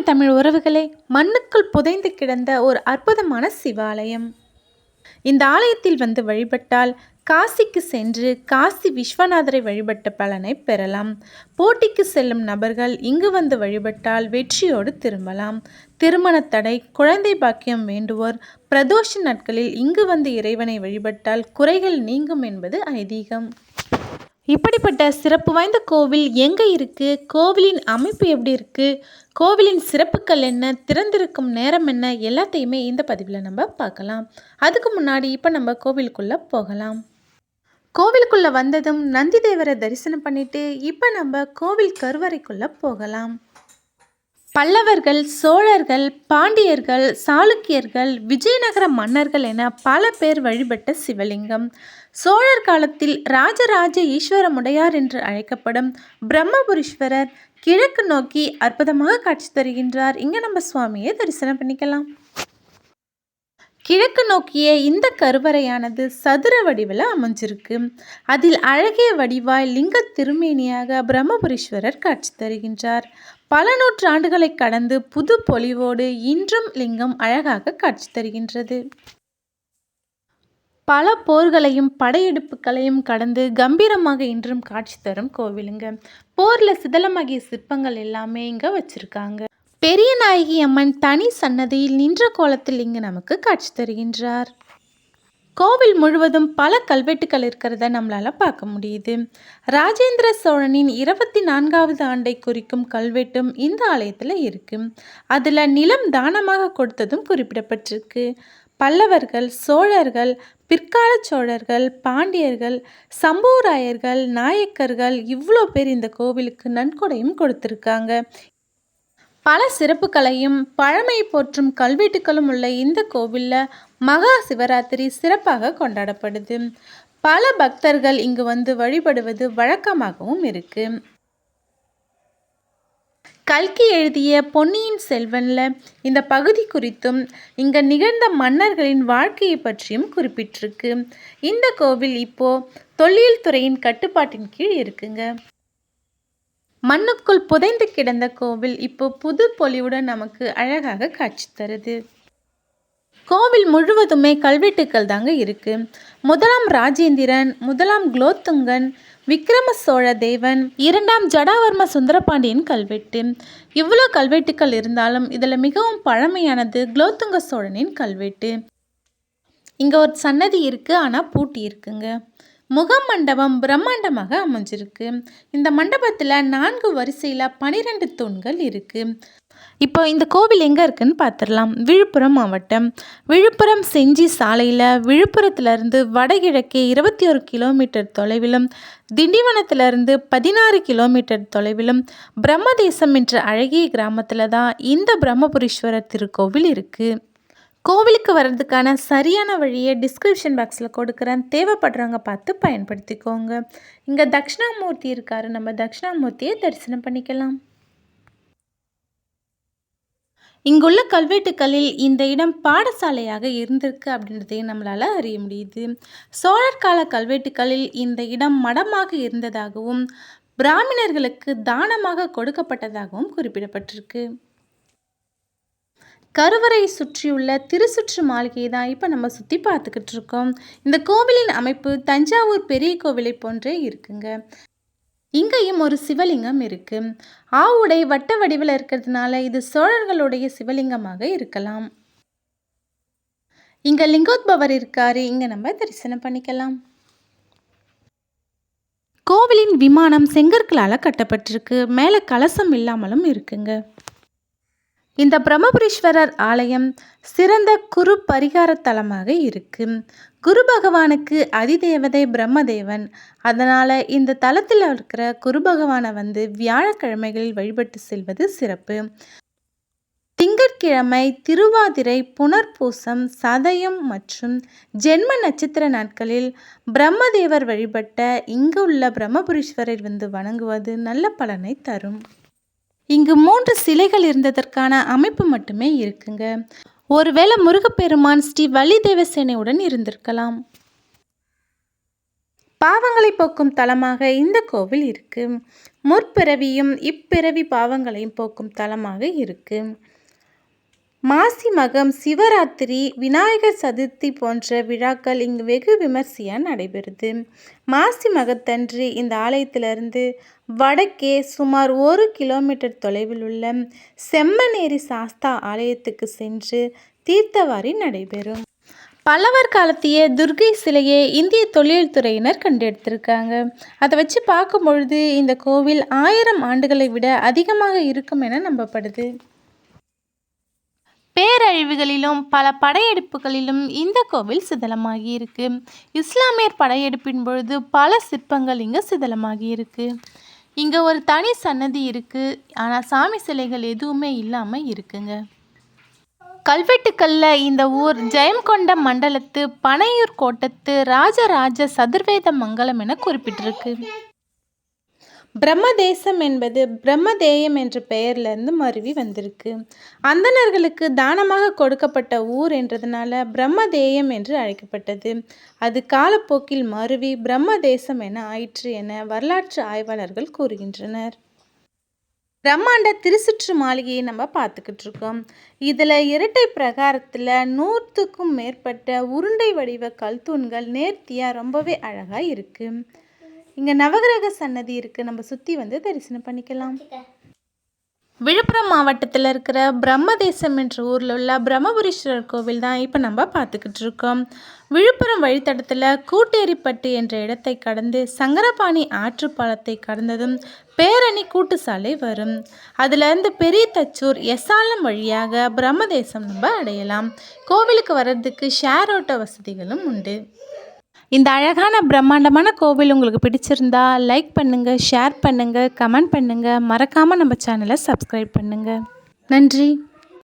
தமிழ் உறவுகளே, மண்ணுக்குள் புதைந்து கிடந்த ஒரு அற்புதமான சிவாலயம். இந்த ஆலயத்தில் வந்து வழிபட்டால் காசிக்கு சென்று காசி விஸ்வநாதரை வழிபட்ட பலனை பெறலாம். போட்டிக்கு செல்லும் நபர்கள் இங்கு வந்து வழிபட்டால் வெற்றியோடு திரும்பலாம். திருமண தடை, குழந்தை பாக்கியம் வேண்டுவோர் பிரதோஷ நாட்களில் இங்கு வந்து இறைவனை வழிபட்டால் குறைகள் நீங்கும் என்பது ஐதீகம். இப்படிப்பட்ட சிறப்பு வாய்ந்த கோவில் எங்கே இருக்குது, கோவிலின் அமைப்பு எப்படி இருக்குது, கோவிலின் சிறப்புகள் என்ன, திறந்திருக்கும் நேரம் என்ன, எல்லாத்தையுமே இந்த பதிவில் நம்ம பார்க்கலாம். அதுக்கு முன்னாடி இப்போ நம்ம கோவிலுக்குள்ளே போகலாம். கோவிலுக்குள்ளே வந்ததும் நந்தி தேவரை தரிசனம் பண்ணிட்டு இப்போ நம்ம கோவில் கருவறைக்குள்ளே போகலாம். பல்லவர்கள், சோழர்கள், பாண்டியர்கள், சாளுக்கியர்கள், விஜயநகர மன்னர்கள் என பல பேர் வழிபட்ட சிவலிங்கம். சோழர் காலத்தில் ராஜராஜ ஈஸ்வரமுடையார் என்று அழைக்கப்படும் பிரம்மபுரீஸ்வரர் கிழக்கு நோக்கி அற்புதமாக காட்சி தருகின்றார். இங்கே நம்ம சுவாமியை தரிசனம் பண்ணிக்கலாம். கிழக்கு நோக்கிய இந்த கருவறையானது சதுர வடிவில் அமைஞ்சிருக்கு. அதில் அழகிய வடிவாய் லிங்க திருமேனியாக பிரம்மபுரீஸ்வரர் காட்சி தருகின்றார். பல நூற்றாண்டுகளை கடந்து புது பொலிவோடு இன்றும் லிங்கம் அழகாக காட்சி தருகின்றது. பல போர்களையும் படையெடுப்புகளையும் கடந்து கம்பீரமாக இன்றும் காட்சி தரும் கோவிலுங்க. போரில் சிதலமாகிய சிற்பங்கள் எல்லாமே இங்கே வச்சுருக்காங்க. பெரிய நாயகி அம்மன் தனி சன்னதியில் நின்ற கோலத்தில் இங்கு நமக்கு காட்சி தருகின்றார். கோவில் முழுவதும் பல கல்வெட்டுகள் இருக்கிறத நம்மளால் பார்க்க முடியுது. ராஜேந்திர சோழனின் 24வது ஆண்டை குறிக்கும் கல்வெட்டும் இந்த ஆலயத்தில் இருக்குது. அதில் நிலம் தானமாக கொடுத்ததும் குறிப்பிடப்பட்டிருக்கு. பல்லவர்கள், சோழர்கள், பிற்கால சோழர்கள், பாண்டியர்கள், சம்புவராயர்கள், நாயக்கர்கள் இவ்வளோ பேர் இந்த கோவிலுக்கு நன்கொடையும் கொடுத்துருக்காங்க. பல சிறப்புகளையும் பழமை போற்றும் கல்வெட்டுகளும் உள்ள இந்த கோவிலில் மகா சிவராத்திரி சிறப்பாக கொண்டாடப்படுது. பல பக்தர்கள் இங்கு வந்து வழிபடுவது வழக்கமாகவும் இருக்கு. கல்கி எழுதிய பொன்னியின் செல்வன்ல இந்த பகுதி குறித்தும் இங்கே நிகழ்ந்த மன்னர்களின் வாழ்க்கையை பற்றியும் குறிப்பிட்டிருக்கு. இந்த கோவில் இப்போ தொல்லியல் துறையின் கட்டுப்பாட்டின் கீழ் இருக்குங்க. மண்ணுக்குள் புதைந்து கிடந்த கோவில் இப்போ புது பொலிவுடன் நமக்கு அழகாக காட்சி தருது. கோவில் முழுவதுமே கல்வெட்டுக்கள் தாங்க இருக்கு. முதலாம் ராஜேந்திரன், முதலாம் குலோத்துங்கன், விக்ரம சோழ தேவன், 2ஆம் ஜடாவர்ம சுந்தரபாண்டியன் கல்வெட்டு. இவ்வளோ கல்வெட்டுக்கள் இருந்தாலும் இதில் மிகவும் பழமையானது குலோத்துங்க சோழனின் கல்வெட்டு. இங்கே ஒரு சன்னதி இருக்குது, ஆனால் பூட்டி இருக்குங்க. முகம் மண்டபம் பிரம்மாண்டமாக அமைஞ்சிருக்கு. இந்த மண்டபத்தில் 4 வரிசையில் 12 தூண்கள் இருக்குது. இப்போ இந்த கோவில் எங்கே இருக்குன்னு பார்த்துடலாம். விழுப்புரம் மாவட்டம், விழுப்புரம் செஞ்சி சாலையில் விழுப்புரத்திலிருந்து வடகிழக்கே 21 கிலோமீட்டர் தொலைவிலும், திண்டிவனத்திலிருந்து 16 கிலோமீட்டர் தொலைவிலும் பிரம்மதேசம் என்ற அழகிய கிராமத்தில் தான் இந்த பிரம்மபுரீஸ்வரர் திருக்கோவில் இருக்குது. கோவிலுக்கு வர்றதுக்கான சரியான வழியை டிஸ்கிரிப்ஷன் பாக்ஸில் கொடுக்குறேன். தேவைப்படுறவங்க பார்த்து பயன்படுத்திக்கோங்க. இங்கே தட்சிணாமூர்த்தி இருக்கார். நம்ம தட்சிணாமூர்த்தியை தரிசனம் பண்ணிக்கலாம். இங்குள்ள கல்வெட்டுக்களில் இந்த இடம் பாடசாலையாக இருந்திருக்கு அப்படின்றதையும் நம்மளால் அறிய முடியுது. சோழர் கால கல்வெட்டுக்களில் இந்த இடம் மடமாக இருந்ததாகவும் பிராமணர்களுக்கு தானமாக கொடுக்கப்பட்டதாகவும் குறிப்பிடப்பட்டிருக்கு. கருவறையை சுற்றியுள்ள திருச்சுற்று மாளிகையை தான் இப்போ நம்ம சுற்றி பார்த்துக்கிட்டு இருக்கோம். இந்த கோவிலின் அமைப்பு தஞ்சாவூர் பெரிய கோவிலை போன்றே இருக்குங்க. இங்கேயும் ஒரு சிவலிங்கம் இருக்கு. ஆவுடை வட்ட வடிவில் இருக்கிறதுனால இது சோழர்களுடைய சிவலிங்கமாக இருக்கலாம். இங்க லிங்கோத்பவர் இருக்காரு. இங்க நம்ம தரிசனம் பண்ணிக்கலாம். கோவிலின் விமானம் செங்கற்களால் கட்டப்பட்டிருக்கு. மேலே கலசம் இல்லாமலும் இருக்குங்க. இந்த பிரம்மபுரீஸ்வரர் ஆலயம் சிறந்த குரு பரிகார தலமாக இருக்கு. குரு பகவானுக்கு அதிதேவதை பிரம்மதேவன். அதனால் இந்த தலத்தில் இருக்கிற குரு பகவானை வந்து வியாழக்கிழமைகளில் வழிபட்டு செல்வது சிறப்பு. திங்கட்கிழமை, திருவாதிரை, புனர்பூசம், சதயம் மற்றும் ஜென்ம நட்சத்திர நாட்களில் பிரம்மதேவர் வழிபட்ட இங்கு உள்ள பிரம்மபுரீஸ்வரர் வந்து வணங்குவது நல்ல பலனை தரும். இங்கு 3 சிலைகள் இருந்ததற்கான அமைப்பு மட்டுமே இருக்குங்க. ஒருவேளை முருகப்பெருமான் ஸ்ரீ வள்ளி தேவசேனையுடன் இருந்திருக்கலாம். பாவங்களை போக்கும் தலமாக இந்த கோவில் இருக்கு. முற்பிறவியும் இப்பிறவி பாவங்களையும் போக்கும் தலமாக இருக்கு. மாசி மகம், சிவராத்திரி, விநாயகர் சதுர்த்தி போன்ற விழாக்கள் இங்கு வெகு விமர்சையாக நடைபெறுது. மாசி மகத்தன்று இந்த ஆலயத்திலிருந்து வடக்கே சுமார் 1 கிலோமீட்டர் தொலைவில் உள்ள செம்மனேரி சாஸ்தா ஆலயத்துக்கு சென்று தீர்த்தவாரி நடைபெறும். பல்லவர் காலத்திய துர்க்கை சிலையை இந்திய தொழில் துறையினர் கண்டெடுத்திருக்காங்க. அதை வச்சு பார்க்கும் பொழுது இந்த கோவில் 1000 ஆண்டுகளை விட அதிகமாக இருக்கும் என நம்பப்படுது. பேரழிவுகளிலும் பல படையெடுப்புகளிலும் இந்த கோவில் சிதலமாகி இருக்கு. இஸ்லாமியர் படையெடுப்பின் பொழுது பல சிற்பங்கள் இங்கே சிதலமாகி இருக்கு. இங்கே ஒரு தனி சன்னதி இருக்கு. ஆனால் சாமி சிலைகள் எதுவுமே இல்லாமல் இருக்குங்க. கல்வெட்டுக்கல்ல இந்த ஊர் ஜெயங்கொண்ட மண்டலத்து பனையூர் கோட்டத்து ராஜராஜ சதுர்வேத மங்கலம் என குறிப்பிட்டிருக்கு. பிரம்மதேசம் என்பது பிரம்மதேயம் என்ற பெயர்லேருந்து மருவி வந்திருக்கு. அந்தணர்களுக்கு தானமாக கொடுக்கப்பட்ட ஊர் என்றதுனால பிரம்மதேயம் என்று அழைக்கப்பட்டது. அது காலப்போக்கில் மருவி பிரம்மதேசம் என ஆயிற்று என வரலாற்று ஆய்வாளர்கள் கூறுகின்றனர். பிரம்மாண்ட திருச்சுற்று மாளிகையை நம்ம பார்த்துக்கிட்டு இருக்கோம். இதில் இரட்டை பிரகாரத்தில் 100க்கும் மேற்பட்ட உருண்டை வடிவ கல் தூண்கள் நேர்த்தியாக ரொம்பவே அழகாக இருக்குது. இங்கே நவகிரக சன்னதி இருக்குது. நம்ம சுற்றி தரிசனம் பண்ணிக்கலாம். விழுப்புரம் மாவட்டத்தில் இருக்கிற பிரம்மதேசம் என்ற ஊரில் உள்ள பிரம்மபுரீஸ்வரர் கோவில் தான் இப்போ நம்ம பார்த்துக்கிட்டு இருக்கோம். விழுப்புரம் வழித்தடத்தில் கூட்டேரிப்பட்டு என்ற இடத்தை கடந்து சங்கரபாணி ஆற்று பாலத்தை கடந்ததும் பேரணி கூட்டுசாலை வரும். அதுலேருந்து பெரிய தச்சூர் எஸ்ஆலம் வழியாக பிரம்மதேசம் நம்ம அடையலாம். கோவிலுக்கு வர்றதுக்கு ஷேர் ஆட்டோ வசதிகளும் உண்டு. இந்த அழகான பிரம்மாண்டமான கோவில் உங்களுக்கு பிடிச்சிருந்தா லைக் பண்ணுங்கள், ஷேர் பண்ணுங்கள், கமெண்ட் பண்ணுங்கள். மறக்காமல் நம்ம சேனலை சப்ஸ்கிரைப் பண்ணுங்கள். நன்றி.